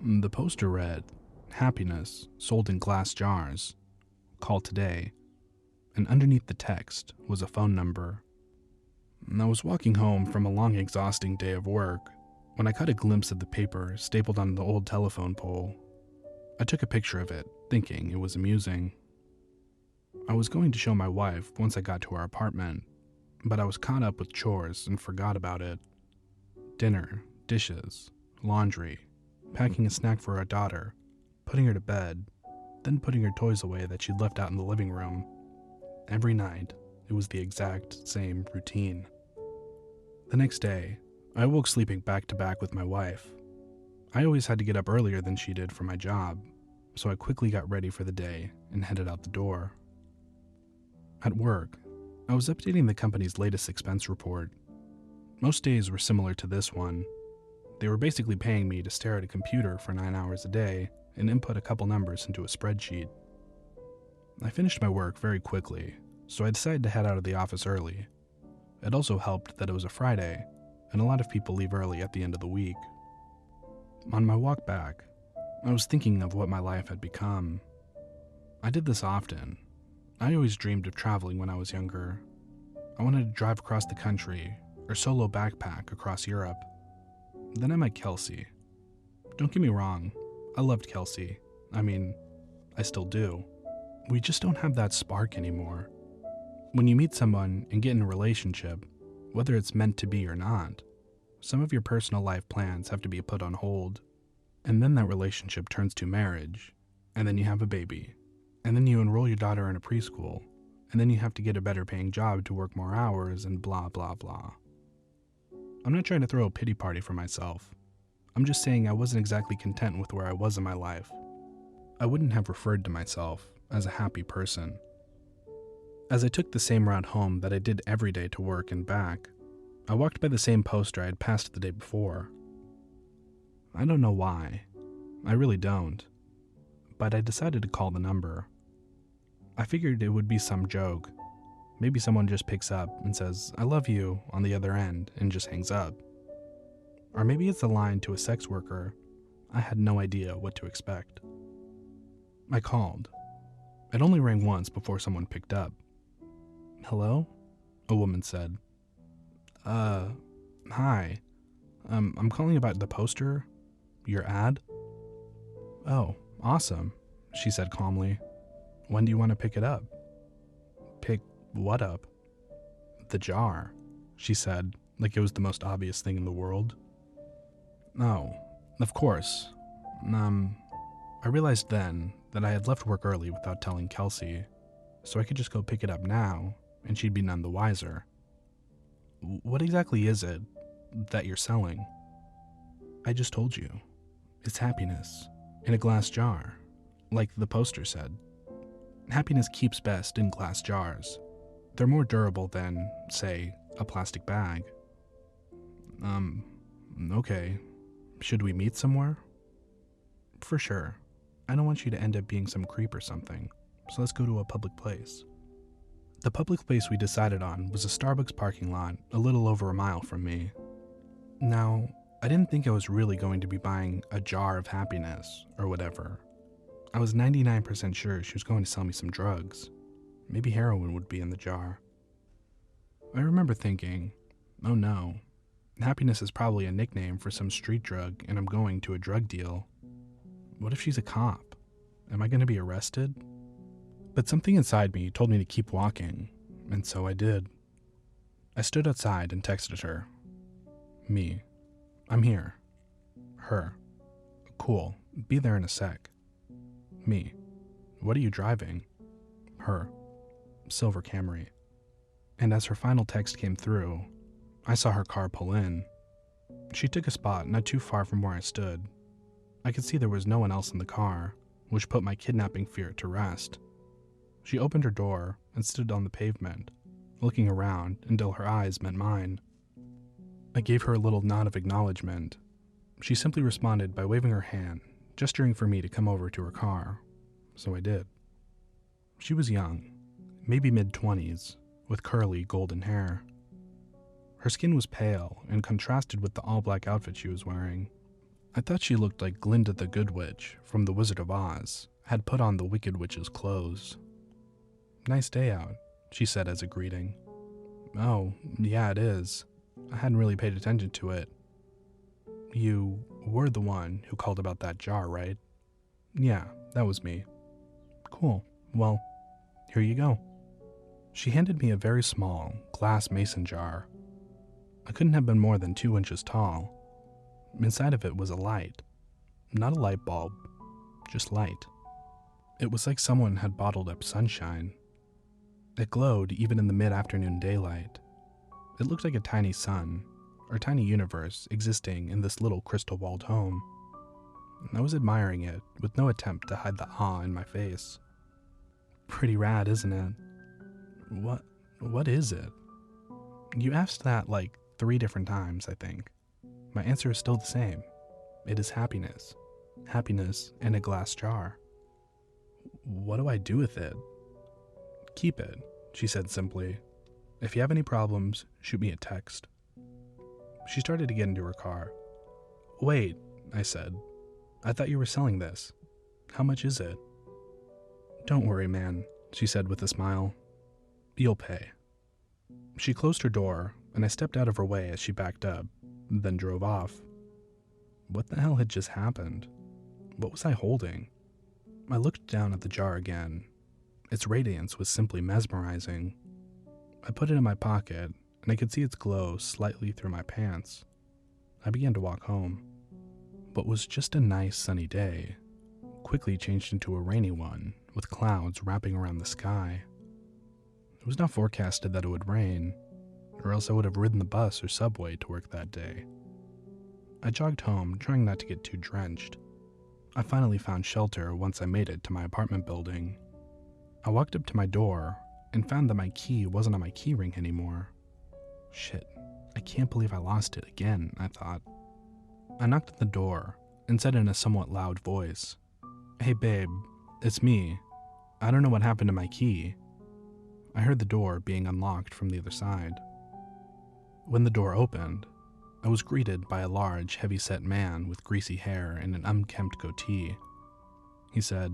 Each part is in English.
The poster read, "Happiness sold in glass jars. Call today." And underneath the text was a phone number. I was walking home from a long, exhausting day of work when I caught a glimpse of the paper stapled on the old telephone pole. I took a picture of it, thinking it was amusing. I was going to show my wife once I got to our apartment, but I was caught up with chores and forgot about it. Dinner, dishes, laundry, packing a snack for our daughter, putting her to bed, then putting her toys away that she'd left out in the living room. Every night, it was the exact same routine. The next day, I woke sleeping back to back with my wife. I always had to get up earlier than she did for my job, so I quickly got ready for the day and headed out the door. At work, I was updating the company's latest expense report. Most days were similar to this one. They were basically paying me to stare at a computer for 9 hours a day and input a couple numbers into a spreadsheet. I finished my work very quickly, so I decided to head out of the office early. It also helped that it was a Friday, and a lot of people leave early at the end of the week. On my walk back, I was thinking of what my life had become. I did this often. I always dreamed of traveling when I was younger. I wanted to drive across the country or solo backpack across Europe. Then I met Kelsey. Don't get me wrong, I loved Kelsey. I still do. We just don't have that spark anymore. When you meet someone and get in a relationship, whether it's meant to be or not, some of your personal life plans have to be put on hold. And then that relationship turns to marriage, and then you have a baby, and then you enroll your daughter in a preschool, and then you have to get a better paying job to work more hours and blah blah blah. I'm not trying to throw a pity party for myself. I'm just saying I wasn't exactly content with where I was in my life. I wouldn't have referred to myself as a happy person. As I took the same route home that I did every day to work and back, I walked by the same poster I had passed the day before. I don't know why. I really don't. But I decided to call the number. I figured it would be some joke. Maybe someone just picks up and says, "I love you," on the other end and just hangs up. Or maybe it's a line to a sex worker. I had no idea what to expect. I called. It only rang once before someone picked up. "Hello?" a woman said. Hi. I'm calling about the poster. Your ad?" "Oh, awesome," she said calmly. "When do you want to pick it up?" "Pick what up?" "The jar," she said, like it was the most obvious thing in the world. "Oh, of course. I realized then that I had left work early without telling Kelsey, so I could just go pick it up now, and she'd be none the wiser. What exactly is it that you're selling?" "I just told you. It's happiness, in a glass jar, like the poster said. Happiness keeps best in glass jars. They're more durable than, say, a plastic bag." Okay. Should we meet somewhere?" "For sure. I don't want you to end up being some creep or something, so let's go to a public place." The public place we decided on was a Starbucks parking lot a little over a mile from me. Now, I didn't think I was really going to be buying a jar of happiness or whatever. I was 99% sure she was going to sell me some drugs. Maybe heroin would be in the jar. I remember thinking, oh no, happiness is probably a nickname for some street drug and I'm going to a drug deal. What if she's a cop? Am I going to be arrested? But something inside me told me to keep walking, and so I did. I stood outside and texted her. Me. I'm here. Her. Cool. Be there in a sec. Me. What are you driving? Her. Silver Camry. And as her final text came through, I saw her car pull in. She took a spot not too far from where I stood. I could see there was no one else in the car, which put my kidnapping fear to rest. She opened her door and stood on the pavement, looking around until her eyes met mine. I gave her a little nod of acknowledgement. She simply responded by waving her hand, gesturing for me to come over to her car, so I did. She was young, maybe mid-20s, with curly golden hair. Her skin was pale and contrasted with the all-black outfit she was wearing. I thought she looked like Glinda the Good Witch from The Wizard of Oz had put on the Wicked Witch's clothes. "Nice day out," she said as a greeting. "Oh, yeah, it is. I hadn't really paid attention to it." "You were the one who called about that jar, right?" "Yeah, that was me." "Cool. Well, here you go." She handed me a very small glass mason jar. I couldn't have been more than 2 inches tall. Inside of it was a light. Not a light bulb, just light. It was like someone had bottled up sunshine. It glowed even in the mid-afternoon daylight. It looked like a tiny sun, or tiny universe existing in this little crystal-walled home. I was admiring it with no attempt to hide the awe in my face. "Pretty rad, isn't it?" What is it?" "You asked that like 3 different times, I think. My answer is still the same. It is happiness. Happiness in a glass jar." "What do I do with it?" "Keep it," she said simply. "If you have any problems, shoot me a text." She started to get into her car. "Wait," I said. "I thought you were selling this. How much is it?" "Don't worry, man," she said with a smile. "You'll pay." She closed her door, and I stepped out of her way as she backed up, then drove off. What the hell had just happened? What was I holding? I looked down at the jar again. Its radiance was simply mesmerizing. I put it in my pocket, and I could see its glow slightly through my pants. I began to walk home. What was just a nice sunny day quickly changed into a rainy one, with clouds wrapping around the sky. It was not forecasted that it would rain, or else I would have ridden the bus or subway to work that day. I jogged home, trying not to get too drenched. I finally found shelter once I made it to my apartment building. I walked up to my door and found that my key wasn't on my keyring anymore. Shit, I can't believe I lost it again, I thought. I knocked at the door and said in a somewhat loud voice, "Hey babe, it's me. I don't know what happened to my key." I heard the door being unlocked from the other side. When the door opened, I was greeted by a large, heavy-set man with greasy hair and an unkempt goatee. He said,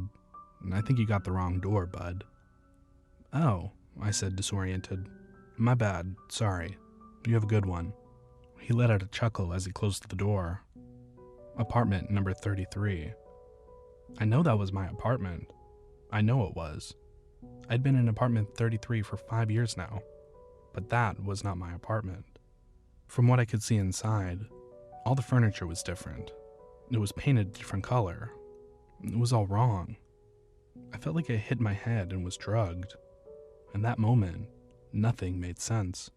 "I think you got the wrong door, bud." "Oh," I said, disoriented. "My bad, sorry. You have a good one." He let out a chuckle as he closed the door. "Apartment number 33. I know that was my apartment. I know it was. I'd been in apartment 33 for 5 years now, but that was not my apartment. From what I could see inside, all the furniture was different. It was painted a different color. It was all wrong. I felt like I hit my head and was drugged. In that moment, nothing made sense.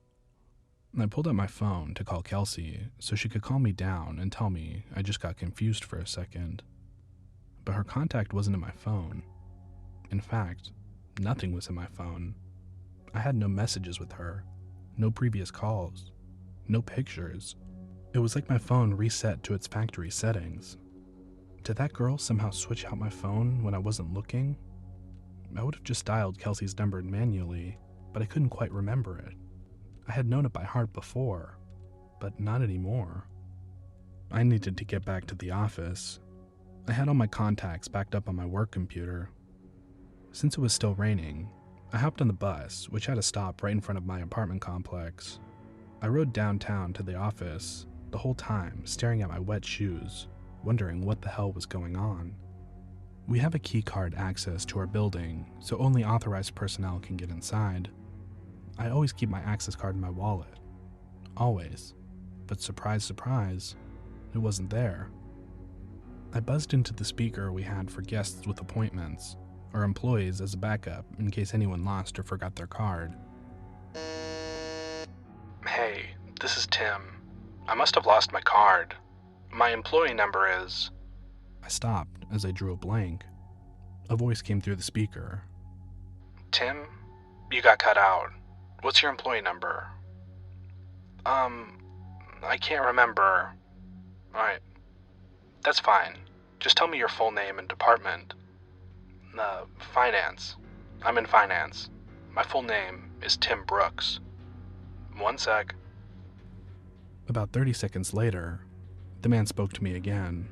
I pulled out my phone to call Kelsey so she could calm me down and tell me I just got confused for a second. But her contact wasn't in my phone. In fact, nothing was in my phone. I had no messages with her, no previous calls, no pictures. It was like my phone reset to its factory settings. Did that girl somehow switch out my phone when I wasn't looking? I would have just dialed Kelsey's number manually, but I couldn't quite remember it. I had known it by heart before, but not anymore. I needed to get back to the office. I had all my contacts backed up on my work computer. Since it was still raining, I hopped on the bus, which had a stop right in front of my apartment complex. I rode downtown to the office, the whole time staring at my wet shoes, wondering what the hell was going on. We have a key card access to our building, so only authorized personnel can get inside. I always keep my access card in my wallet. Always. But surprise, surprise, it wasn't there. I buzzed into the speaker we had for guests with appointments, or employees as a backup in case anyone lost or forgot their card. "Hey, this is Tim. I must have lost my card. My employee number is..." I stopped as I drew a blank. A voice came through the speaker. "Tim, you got cut out. What's your employee number?" I can't remember." "Alright, that's fine. Just tell me your full name and department." Finance. I'm in finance. My full name is Tim Brooks." "One sec." About 30 seconds later, The man spoke to me again.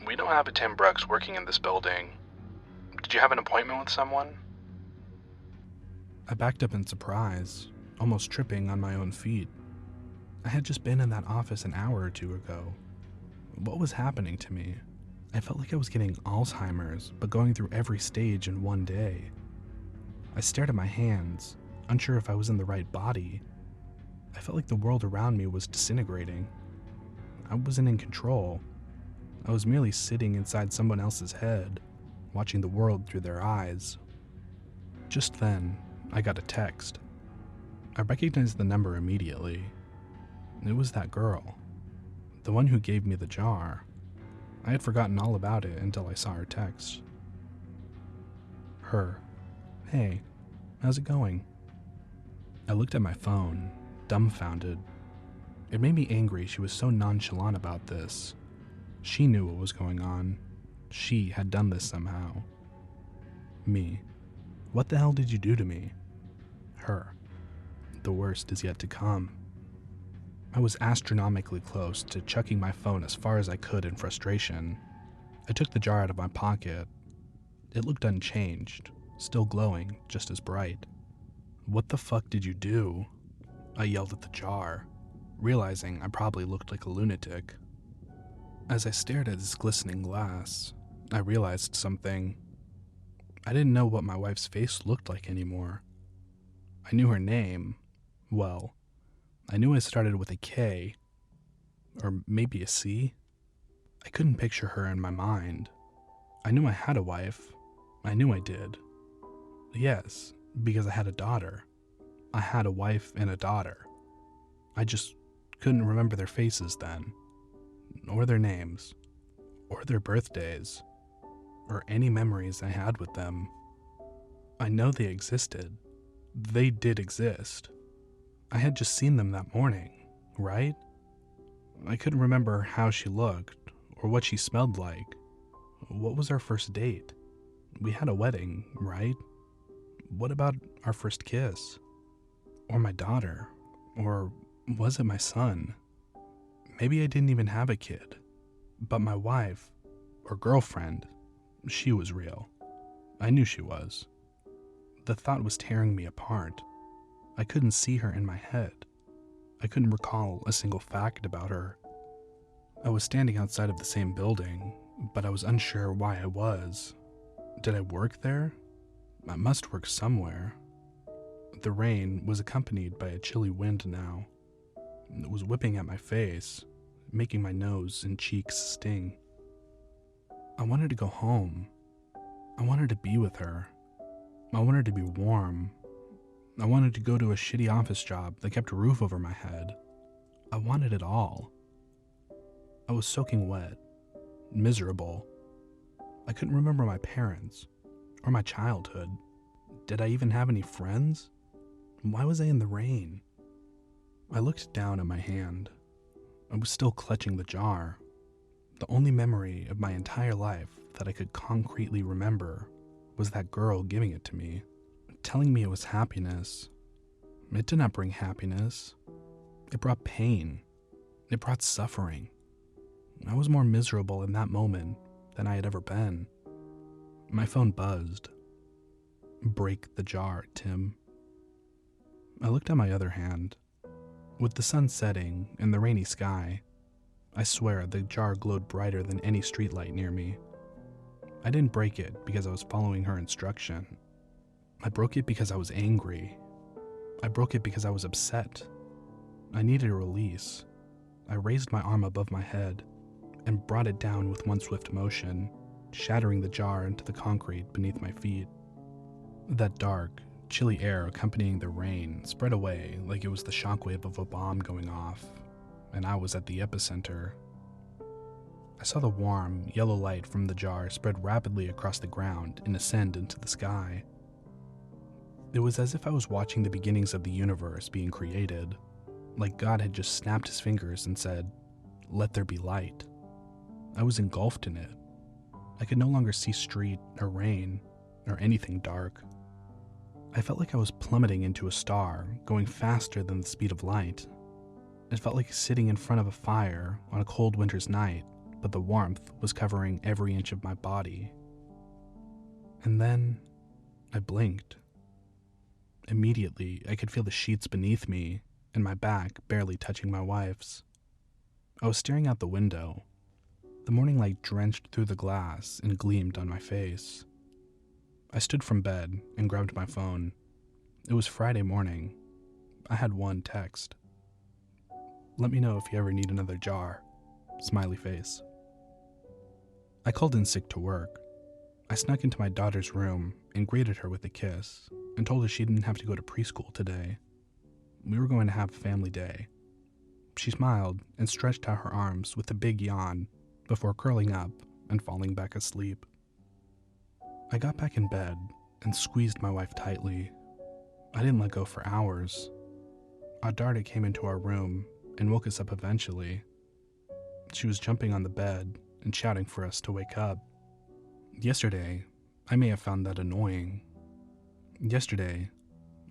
"We don't have a Tim Brooks working in this building. Did you have an appointment with someone?" I backed up in surprise, almost tripping on my own feet. I had just been in that office an hour or two ago. What was happening to me? I felt like I was getting Alzheimer's, but going through every stage in one day. I stared at my hands, unsure if I was in the right body. I felt like the world around me was disintegrating. I wasn't in control. I was merely sitting inside someone else's head, watching the world through their eyes. Just then, I got a text. I recognized the number immediately. It was that girl, the one who gave me the jar. I had forgotten all about it until I saw her text. Her. "Hey, how's it going?" I looked at my phone, dumbfounded. It made me angry she was so nonchalant about this. She knew what was going on. She had done this somehow. Me. "What the hell did you do to me?" Her. "The worst is yet to come." I was astronomically close to chucking my phone as far as I could in frustration. I took the jar out of my pocket. It looked unchanged, still glowing, just as bright. "What the fuck did you do?" I yelled at the jar, realizing I probably looked like a lunatic. As I stared at its glistening glass, I realized something. I didn't know what my wife's face looked like anymore. I knew her name. Well, I knew it started with a K, or maybe a C. I couldn't picture her in my mind. I knew I had a wife. I knew I did. Yes, because I had a daughter. I had a wife and a daughter. I just couldn't remember their faces then, or their names, or their birthdays, or any memories I had with them. I know they existed. They did exist. I had just seen them that morning, right? I couldn't remember how she looked, or what she smelled like. What was our first date? We had a wedding, right? What about our first kiss? Or my daughter? Or was it my son? Maybe I didn't even have a kid. But my wife, or girlfriend, she was real. I knew she was. The thought was tearing me apart. I couldn't see her in my head. I couldn't recall a single fact about her. I was standing outside of the same building, but I was unsure why I was. Did I work there? I must work somewhere. The rain was accompanied by a chilly wind now. It was whipping at my face, making my nose and cheeks sting. I wanted to go home. I wanted to be with her. I wanted to be warm. I wanted to go to a shitty office job that kept a roof over my head. I wanted it all. I was soaking wet, miserable. I couldn't remember my parents, or my childhood. Did I even have any friends? Why was I in the rain? I looked down at my hand. I was still clutching the jar. The only memory of my entire life that I could concretely remember was that girl giving it to me, telling me it was happiness. It did not bring happiness. It brought pain. It brought suffering. I was more miserable in that moment than I had ever been. My phone buzzed. "Break the jar, Tim." I looked at my other hand. With the sun setting and the rainy sky, I swear the jar glowed brighter than any streetlight near me. I didn't break it because I was following her instruction. I broke it because I was angry. I broke it because I was upset. I needed a release. I raised my arm above my head and brought it down with one swift motion, shattering the jar into the concrete beneath my feet. That dark, chilly air accompanying the rain spread away like it was the shockwave of a bomb going off, and I was at the epicenter. I saw the warm, yellow light from the jar spread rapidly across the ground and ascend into the sky. It was as if I was watching the beginnings of the universe being created, like God had just snapped his fingers and said, "Let there be light." I was engulfed in it. I could no longer see street or rain or anything dark. I felt like I was plummeting into a star, going faster than the speed of light. It felt like sitting in front of a fire on a cold winter's night, but the warmth was covering every inch of my body. And then I blinked. Immediately, I could feel the sheets beneath me and my back barely touching my wife's. I was staring out the window. The morning light drenched through the glass and gleamed on my face. I stood from bed and grabbed my phone. It was Friday morning. I had one text. "Let me know if you ever need another jar." Smiley face. I called in sick to work. I snuck into my daughter's room and greeted her with a kiss and told her she didn't have to go to preschool today. We were going to have a family day. She smiled and stretched out her arms with a big yawn before curling up and falling back asleep. I got back in bed and squeezed my wife tightly. I didn't let go for hours. Adarda came into our room and woke us up eventually. She was jumping on the bed and shouting for us to wake up. Yesterday, I may have found that annoying. Yesterday,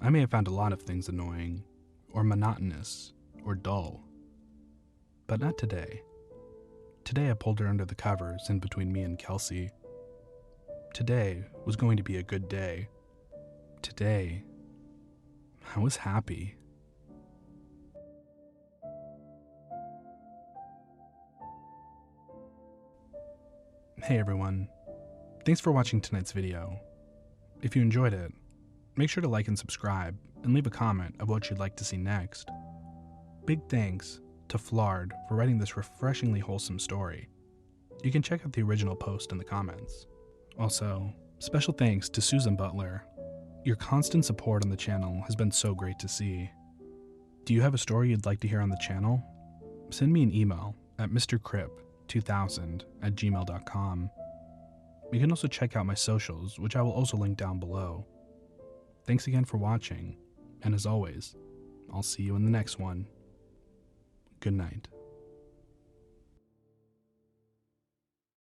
I may have found a lot of things annoying, or monotonous, or dull. But not today. Today I pulled her under the covers in between me and Kelsey. Today was going to be a good day. Today, I was happy. Hey everyone, thanks for watching tonight's video. If you enjoyed it, make sure to like and subscribe and leave a comment of what you'd like to see next. Big thanks to Flard for writing this refreshingly wholesome story. You can check out the original post in the comments. Also, special thanks to Susan Butler. Your constant support on the channel has been so great to see. Do you have a story you'd like to hear on the channel? Send me an email at mrcrip2000@gmail.com. You can also check out my socials, which I will also link down below. Thanks again for watching, and as always, I'll see you in the next one. Good night.